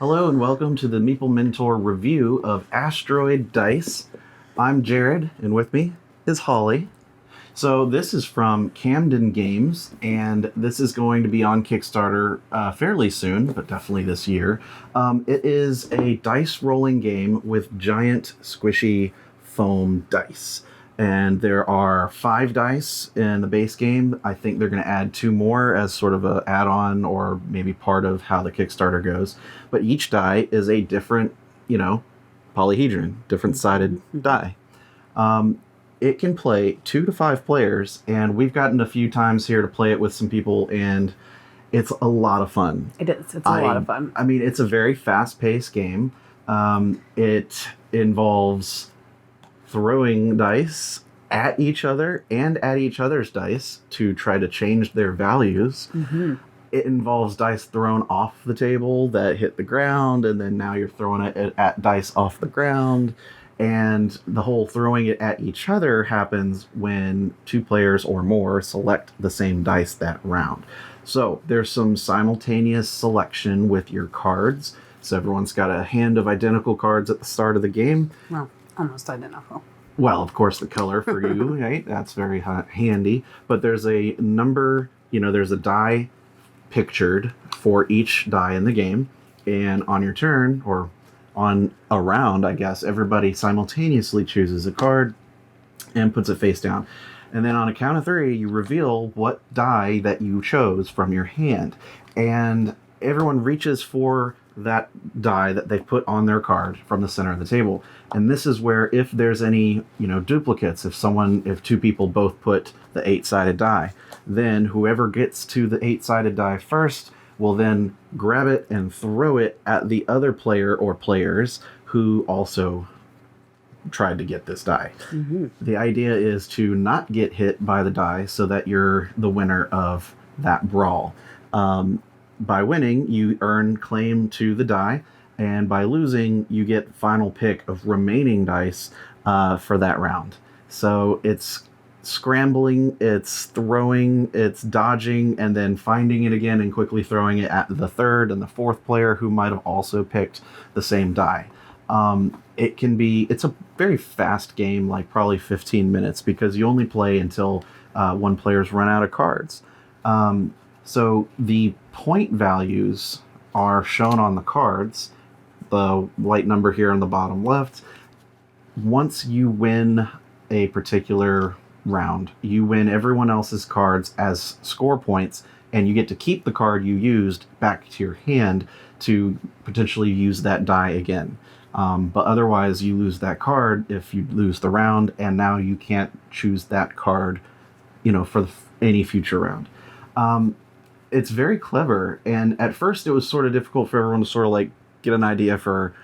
Hello and welcome to the Meeple Mentor review of Asteroid Dice. I'm Jared, and with me is Holly. So this is from Camden Games, and this is going to be on Kickstarter fairly soon, but definitely this year. It is a dice rolling game with giant squishy foam dice. And there are 5 dice in the base game. I think they're going to add 2 more as sort of an add-on or maybe part of how the Kickstarter goes. But each die is a different, polyhedron, different sided die. It can play 2 to 5 players, and we've gotten a few times here to play it with some people, and it's a lot of fun. It is. It's a lot of fun. I mean, it's a very fast-paced game. It involves throwing dice at each other and at each other's dice to try to change their values. Mm-hmm. It involves dice thrown off the table that hit the ground, and then now you're throwing it at dice off the ground. And the whole throwing it at each other happens when 2 players or more select the same dice that round. So there's some simultaneous selection with your cards. So everyone's got a hand of identical cards at the start of the game. Well, almost identical. Well, of course, the color for you, right? That's very handy. But there's a number, there's a die pictured for each die in the game. And on your turn, or on a round, I guess, everybody simultaneously chooses a card and puts it face down. And then on a count of 3, you reveal what die that you chose from your hand. And everyone reaches for that die that they've put on their card from the center of the table. And this is where, if there's any, duplicates, if 2 people both put the 8-sided die, then whoever gets to the 8-sided die first will then grab it and throw it at the other player or players who also tried to get this die. Mm-hmm. The idea is to not get hit by the die so that you're the winner of that brawl. By winning, you earn claim to the die, and by losing, you get final pick of remaining dice for that round. So it's scrambling, it's throwing, it's dodging, and then finding it again and quickly throwing it at the 3rd and the 4th player who might have also picked the same die. It's a very fast game, like probably 15 minutes, because you only play until one player's run out of cards. So the point values are shown on the cards, the white number here on the bottom left. Once you win a particular round, you win everyone else's cards as score points, and you get to keep the card you used back to your hand to potentially use that die again. But otherwise, you lose that card if you lose the round, and now you can't choose that card, for any future round. It's very clever, and at first it was sort of difficult for everyone to sort of like get an idea for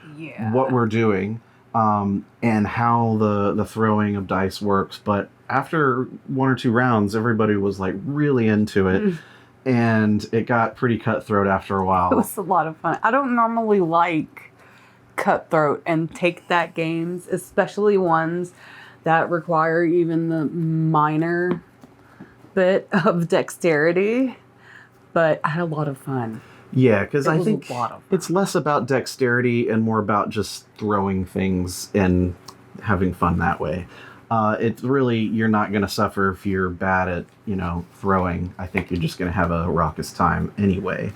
what we're doing, and how the throwing of dice works. But after 1 or 2 rounds, everybody was like really into it, and it got pretty cutthroat after a while. It was a lot of fun. I don't normally like cutthroat and take that games, especially ones that require even the minor bit of dexterity. But I had a lot of fun. Yeah, because I think it's less about dexterity and more about just throwing things and having fun that way. It's really, you're not going to suffer if you're bad at, throwing. I think you're just going to have a raucous time anyway.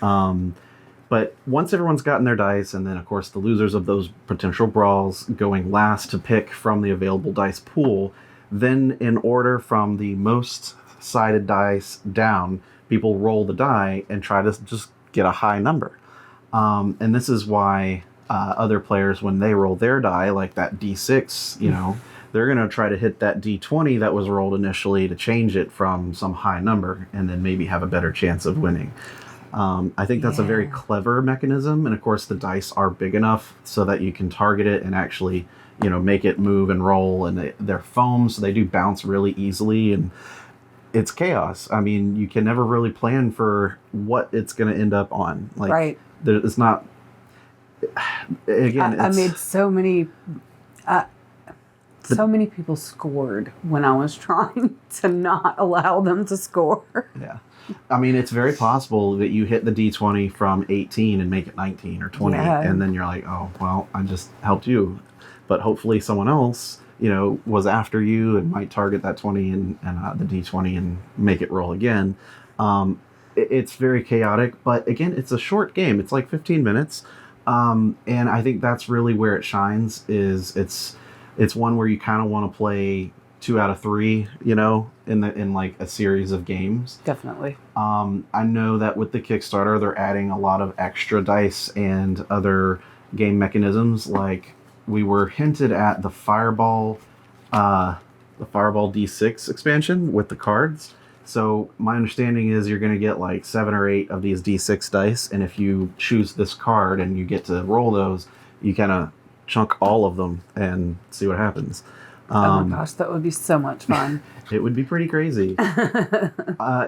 But once everyone's gotten their dice, and then, of course, the losers of those potential brawls going last to pick from the available dice pool, then in order from the most sided dice down, people roll the die and try to just get a high number. And this is why other players, when they roll their die, like that D6, they're going to try to hit that D20 that was rolled initially to change it from some high number and then maybe have a better chance of winning. I think that's a very clever mechanism. And of course, the dice are big enough so that you can target it and actually, make it move and roll. And they're foam, so they do bounce really easily. And it's chaos. I mean, you can never really plan for what it's going to end up on. Like, right. It's not. Again, I made so many So many people scored when I was trying to not allow them to score. Yeah. I mean, it's very possible that you hit the D20 from 18 and make it 19 or 20. Yeah. And then you're like, oh, well, I just helped you. But hopefully someone else, was after you and might target that 20 and the D20 and make it roll again. It's very chaotic. But again, it's a short game. It's like 15 minutes. And I think that's really where it shines is it's one where you kind of want to play 2 out of 3, in like a series of games. Definitely. I know that with the Kickstarter, they're adding a lot of extra dice and other game mechanisms. Like we were hinted at the Fireball D6 expansion with the cards. So my understanding is you're going to get like 7 or 8 of these D6 dice, and if you choose this card and you get to roll those, you kind of chunk all of them and see what happens. Oh my gosh, that would be so much fun. It would be pretty crazy. I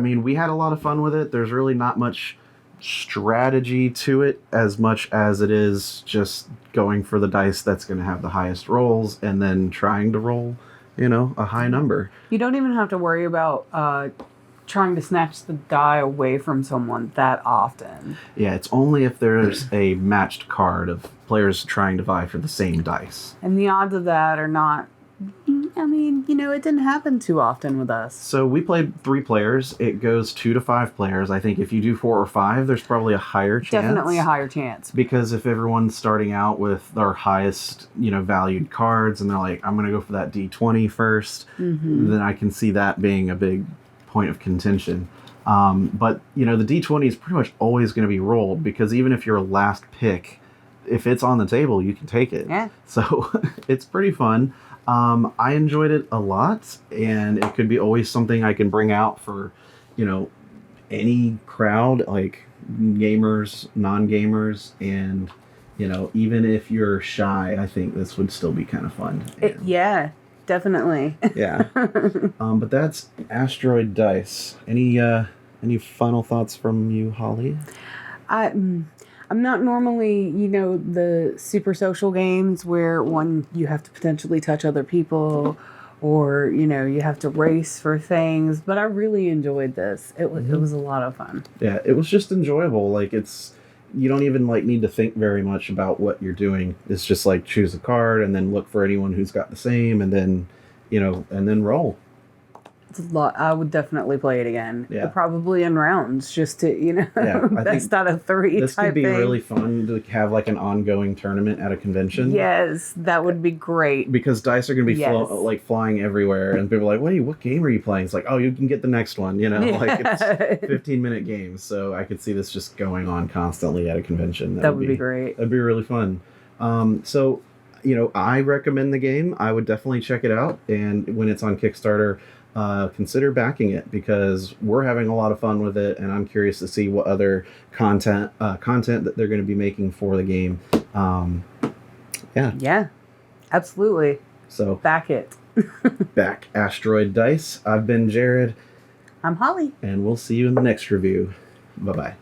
mean, we had a lot of fun with it. There's really not much strategy to it as much as it is just going for the dice that's going to have the highest rolls and then trying to roll, a high number. You don't even have to worry about trying to snatch the die away from someone that often. Yeah, it's only if there's a matched card of players trying to vie for the same dice. And the odds of that are not, I mean, it didn't happen too often with us. So we played 3 players. It goes 2 to 5 players. I think if you do 4 or 5, there's probably a higher chance. Definitely a higher chance. Because if everyone's starting out with their highest, valued cards, and they're like, I'm going to go for that D20 first, then I can see that being a big point of contention. But, the D20 is pretty much always going to be rolled, because even if you're last pick, if it's on the table, you can take it. Yeah. So it's pretty fun. I enjoyed it a lot, and it could be always something I can bring out for, any crowd, like gamers, non-gamers, and, even if you're shy, I think this would still be kind of fun. Yeah, definitely. Yeah. But that's Asteroid Dice. Any final thoughts from you, Holly? I'm not normally, the super social games where you have to potentially touch other people or, you have to race for things. But I really enjoyed this. It was a lot of fun. Yeah, it was just enjoyable. Like you don't even need to think very much about what you're doing. It's just like choose a card and then look for anyone who's got the same and then, and then roll. It's a lot. I would definitely play it again. Yeah. Probably in rounds, just to I best out of 3. This could be really fun to have like an ongoing tournament at a convention. Yes, that would be great. Because dice are going to be flying everywhere, and people are like, "Wait, what game are you playing?" It's like, "Oh, you can get the next one." Like it's 15-minute games, so I could see this just going on constantly at a convention. That would be great. That'd be really fun. So, I recommend the game. I would definitely check it out, and when it's on Kickstarter, consider backing it because we're having a lot of fun with it, and I'm curious to see what other content that they're going to be making for the game. Yeah, absolutely. So back it. Back Asteroid Dice. I've been Jared. I'm Holly. And we'll see you in the next review. Bye-bye.